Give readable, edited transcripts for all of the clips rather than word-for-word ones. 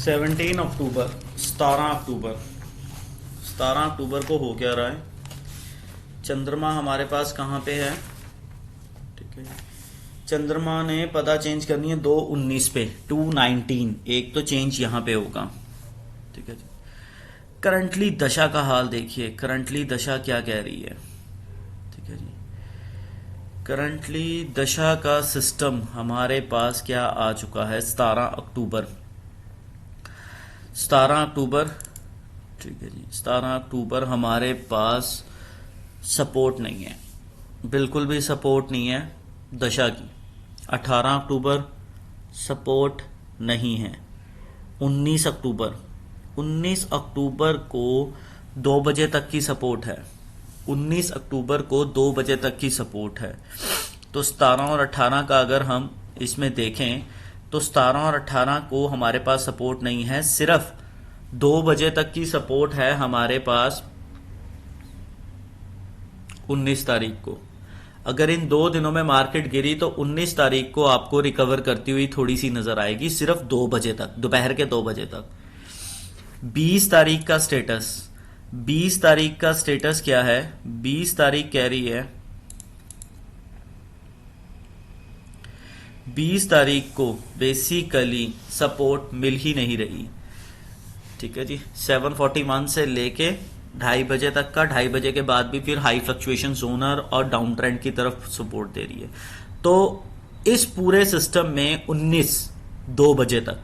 17 अक्टूबर 17 अक्टूबर 17 अक्टूबर को हो क्या रहा है। चंद्रमा हमारे पास कहाँ पे है। ठीक है, चंद्रमा ने पता चेंज करनी है 2/19 पे 2/19। एक तो चेंज यहाँ पे होगा। ठीक है जी। करंटली दशा का हाल देखिए, करंटली दशा क्या कह रही है। ठीक है जी, करंटली दशा का सिस्टम हमारे पास क्या आ चुका है। 17 अक्टूबर 17 अक्टूबर। ठीक है जी, 17 अक्टूबर हमारे पास सपोर्ट नहीं है, बिल्कुल भी सपोर्ट नहीं है दशा की। 18 अक्टूबर सपोर्ट नहीं है। 19 अक्टूबर 19 अक्टूबर को 2 बजे तक की सपोर्ट है। 19 अक्टूबर को 2 बजे तक की सपोर्ट है। तो 17 और 18 का अगर हम इसमें देखें तो 17 और 18 को हमारे पास सपोर्ट नहीं है, सिर्फ 2 बजे तक की सपोर्ट है हमारे पास 19 तारीख को। अगर इन 2 दिनों में मार्केट गिरी तो 19 तारीख को आपको रिकवर करती हुई थोड़ी सी नजर आएगी, सिर्फ 2 बजे तक, दोपहर के 2 बजे तक। 20 तारीख का स्टेटस 20 तारीख का स्टेटस क्या है। 20 तारीख कह रही है 20 तारीख को बेसिकली सपोर्ट मिल ही नहीं रही। ठीक है जी, 741 से लेके 2:30 बजे तक का, 2:30 बजे के बाद भी फिर हाई फ्लक्चुएशन जोनर और डाउन ट्रेंड की तरफ सपोर्ट दे रही है। तो इस पूरे सिस्टम में 19 2 बजे तक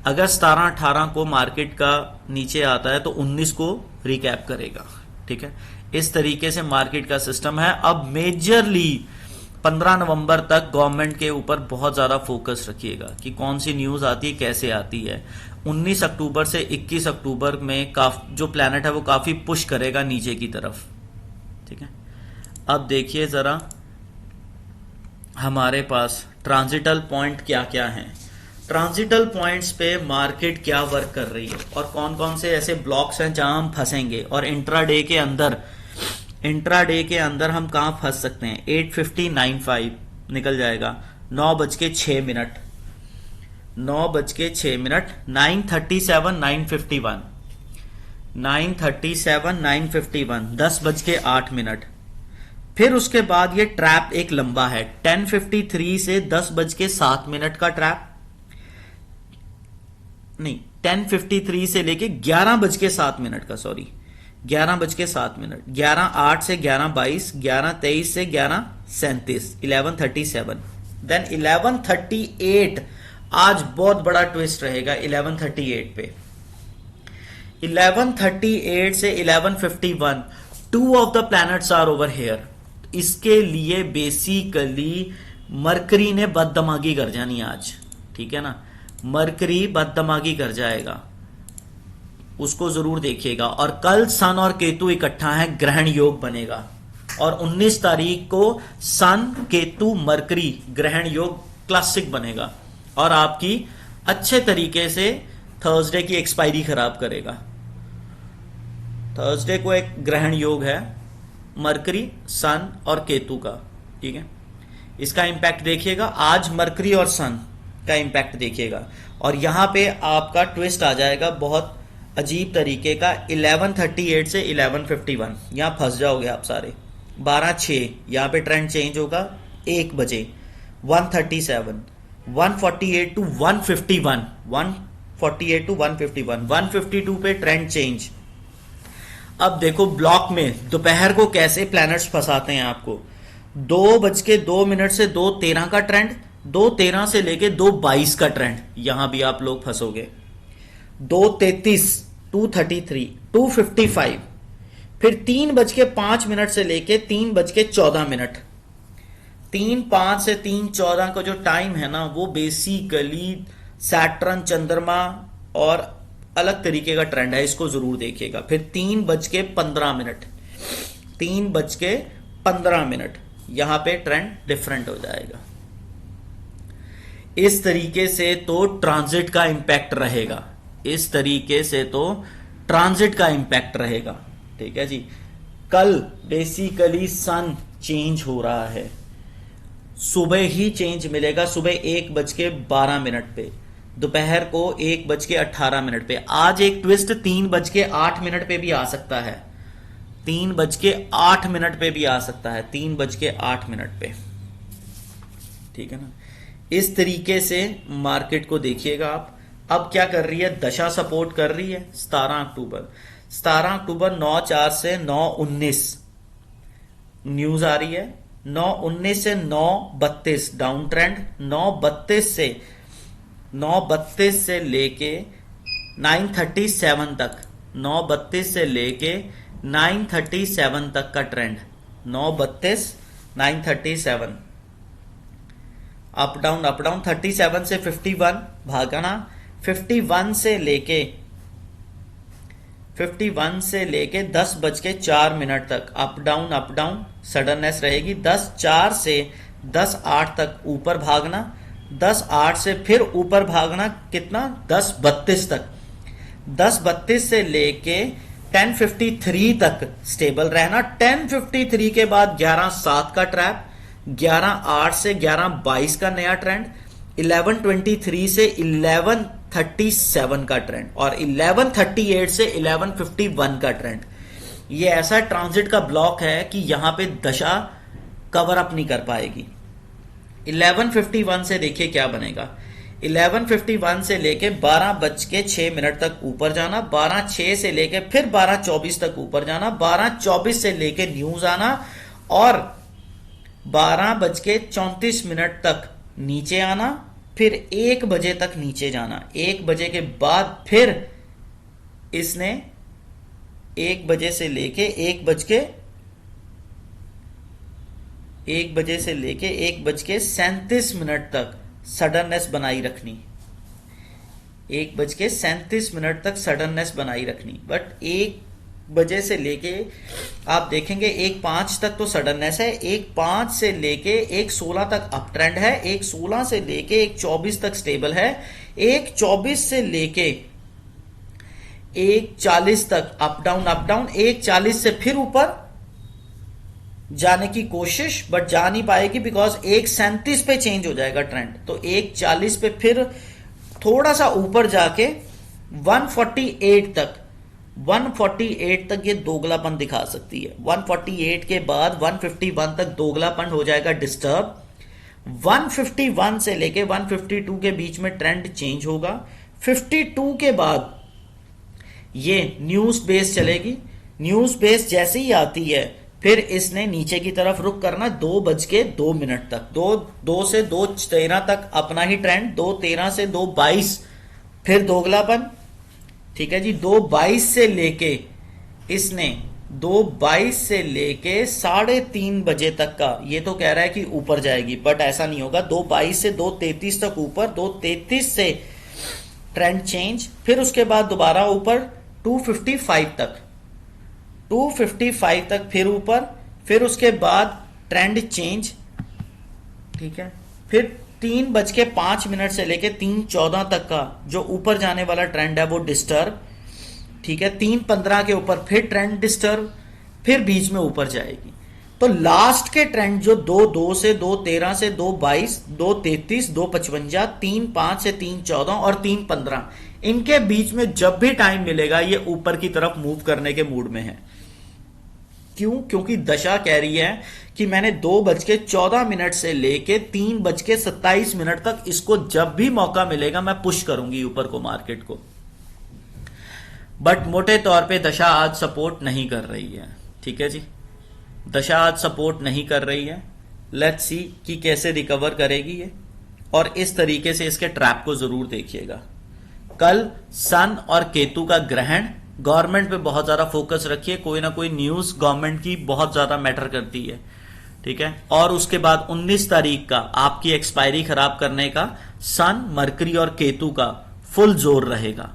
अगर 17-18 को मार्केट का नीचे आता है तो 19 को रिकैप करेगा। ठीक है, इस तरीके से मार्केट का सिस्टम है। अब मेजरली 15 नवंबर तक गवर्नमेंट के ऊपर बहुत ज्यादा फोकस रखिएगा कि कौन सी न्यूज आती है, कैसे आती है। 19 अक्टूबर से 21 अक्टूबर में जो प्लैनेट है वो काफी पुश करेगा नीचे की तरफ। ठीक है, अब देखिए जरा हमारे पास ट्रांजिटल पॉइंट क्या क्या हैं। ट्रांजिटल पॉइंट्स पे मार्केट क्या वर्क कर रही है और कौन कौन से ऐसे ब्लॉक्स हैं जहां हम फंसेंगे, और इंट्राडे के अंदर हम कहां फंस सकते हैं। 8:50-9:05 निकल जाएगा। 9:06 9:06 9:37 9:51 9:37 9:51 10:08। फिर उसके बाद ये ट्रैप एक लंबा है 10:53 से 10:07 का ट्रैप, नहीं 10:53 से लेके 11:07 का, सॉरी 11:07, 11:08 से 11:22, 11:23 से 11:37, 11:37, देन 11:38। आज बहुत बड़ा ट्विस्ट रहेगा 11:38 पे। 11:38 से 11:51 2 of the planets are over here. इसके लिए बेसिकली मरकरी ने बददमागी कर जानी आज। ठीक है ना, मरकरी बददमागी कर जाएगा, उसको जरूर देखिएगा। और कल सन और केतु इकट्ठा है, ग्रहण योग बनेगा। और 19 तारीख को सन केतु मरकरी ग्रहण योग क्लासिक बनेगा और आपकी अच्छे तरीके से थर्सडे की एक्सपायरी खराब करेगा। थर्सडे को एक ग्रहण योग है मरकरी, सन और केतु का। ठीक है, इसका इंपैक्ट देखिएगा। आज मरकरी और सन का इंपैक्ट देखिएगा। और यहां पे आपका ट्विस्ट आ जाएगा बहुत अजीब तरीके का। 11:38 से 11:51 यहां फंस जाओगे आप सारे। 12:06 यहां पे ट्रेंड चेंज होगा 1 बजे। 137 148 टू 151 148 टू 151 152 पे ट्रेंड चेंज। अब देखो ब्लॉक में दोपहर को कैसे प्लैनेट्स फंसाते हैं आपको। 2:02 से 2:13 का ट्रेंड, 2:13 से लेके 2:22 का ट्रेंड, यहां भी आप लोग फंसोगे। 2:33 2:33 2:55, फिर 3:05 से लेके 3:14। 3:05 से 3:14 का जो टाइम है ना, वो बेसिकली सैटर्न, चंद्रमा और अलग तरीके का ट्रेंड है, इसको जरूर देखिएगा। फिर 3:15 3:15 यहां पे ट्रेंड डिफरेंट हो जाएगा। इस तरीके से तो ट्रांजिट का इंपैक्ट रहेगा, इस तरीके से तो ट्रांजिट का इंपैक्ट रहेगा। ठीक है जी, कल बेसिकली सन चेंज हो रहा है, सुबह ही चेंज मिलेगा, सुबह 1:12 पे। दोपहर को 1:18 पे। आज एक ट्विस्ट 3:08 पे भी आ सकता है, 3:08 पे भी आ सकता है, 3:08 पे। ठीक है ना, इस तरीके से मार्केट को देखिएगा आप। अब क्या कर रही है, दशा सपोर्ट कर रही है 17 अक्टूबर, 17 अक्टूबर 9:04 से 9:19 न्यूज आ रही है, 9:19 से 9:32 डाउन ट्रेंड, 9:32 से लेके 9:37 तक, 9:32 से लेके 9:37 तक का ट्रेंड, 9:32 9:37 अप डाउन 37 से 51 भागना, 51 से लेके 10:04 तक अप डाउन सडननेस रहेगी। 10:04 से 10:08 तक ऊपर भागना, 10:08 से फिर ऊपर भागना, कितना 10:32 तक, 10:32 से लेके 10:53 तक स्टेबल रहना। 10:53 के बाद 11:07 का ट्रैप, 11:08 से 11:22 का नया ट्रेंड, 11:23 से 11:37 का ट्रेंड और 11:38 से 11:51 का ट्रेंड। ये ऐसा ट्रांजिट का ब्लॉक है कि यहां पे दशा कवर अप नहीं कर पाएगी। 11:51 से देखिए क्या बनेगा, 11:51 से लेके 12:06 तक ऊपर जाना, 12:06 से लेके फिर 12:24 तक ऊपर जाना, 12:24 से लेके न्यूज आना और 12:34 तक नीचे आना, फिर 1 बजे तक नीचे जाना। 1 बजे के बाद फिर इसने 1 बजे से लेके 1:37 तक सडननेस बनाई रखनी, 1:37 तक सडननेस बनाई रखनी। बट 1 बजे से लेके आप देखेंगे 1:05 तक तो सडननेस है, 1:05 से लेके 1:16 तक अप ट्रेंड है, 1:16 से लेके 1:24 तक स्टेबल है, 1:24 से लेके 1:40 तक अप डाउन, 1:40 से फिर ऊपर जाने की कोशिश बट जा नहीं पाएगी बिकॉज 1:37 पे चेंज हो जाएगा ट्रेंड। तो 1:40 पे फिर थोड़ा सा ऊपर जाके 148 तक ये दोगलापन दिखा सकती है। 148 के बाद 151 तक दोगलापन हो जाएगा डिस्टर्ब। 151 से लेके 152 के बीच में ट्रेंड चेंज होगा। 52 के बाद ये न्यूज बेस चलेगी, न्यूज बेस जैसे ही आती है फिर इसने नीचे की तरफ रुक करना 2:02 तक, 2 से 2:13 तक अपना ही ट्रेंड, 2:13 से 2:22 फिर दोगलापन। ठीक है जी, 2:22 से लेके इसने 2:22 से लेके 3:30 बजे तक का ये तो कह रहा है कि ऊपर जाएगी बट ऐसा नहीं होगा। 2:22 से 2:33 तक ऊपर, 2:33 से ट्रेंड चेंज, फिर उसके बाद दोबारा ऊपर 2:55 तक, 2:55 तक फिर ऊपर, फिर उसके बाद ट्रेंड चेंज। ठीक है, फिर 3:05 से लेके 3:14 तक का जो ऊपर जाने वाला ट्रेंड है वो डिस्टर्ब। ठीक है, 3:15 के ऊपर फिर ट्रेंड डिस्टर्ब, फिर बीच में ऊपर जाएगी। तो लास्ट के ट्रेंड जो 2:02 से 2:13 से 2:22, 2:33, 2:55, 3:05 से 3:14 और 3:15, इनके बीच में जब भी टाइम मिलेगा ये ऊपर की तरफ मूव करने के मूड में है। क्यों? क्योंकि दशा कह रही है कि मैंने 2:14 से लेके 3:27 तक इसको जब भी मौका मिलेगा मैं पुश करूंगी ऊपर को मार्केट को। बट मोटे तौर पे दशा आज सपोर्ट नहीं कर रही है। ठीक है जी, दशा आज सपोर्ट नहीं कर रही है। लेट्स सी कि कैसे रिकवर करेगी ये, और इस तरीके से इसके ट्रैप को जरूर देखिएगा। कल सन और केतु का ग्रहण, गवर्नमेंट पे बहुत ज्यादा फोकस रखिए, कोई ना कोई न्यूज गवर्नमेंट की बहुत ज्यादा मैटर करती है। ठीक है, और उसके बाद 19 तारीख का आपकी एक्सपायरी खराब करने का सन, मरकरी और केतु का फुल जोर रहेगा।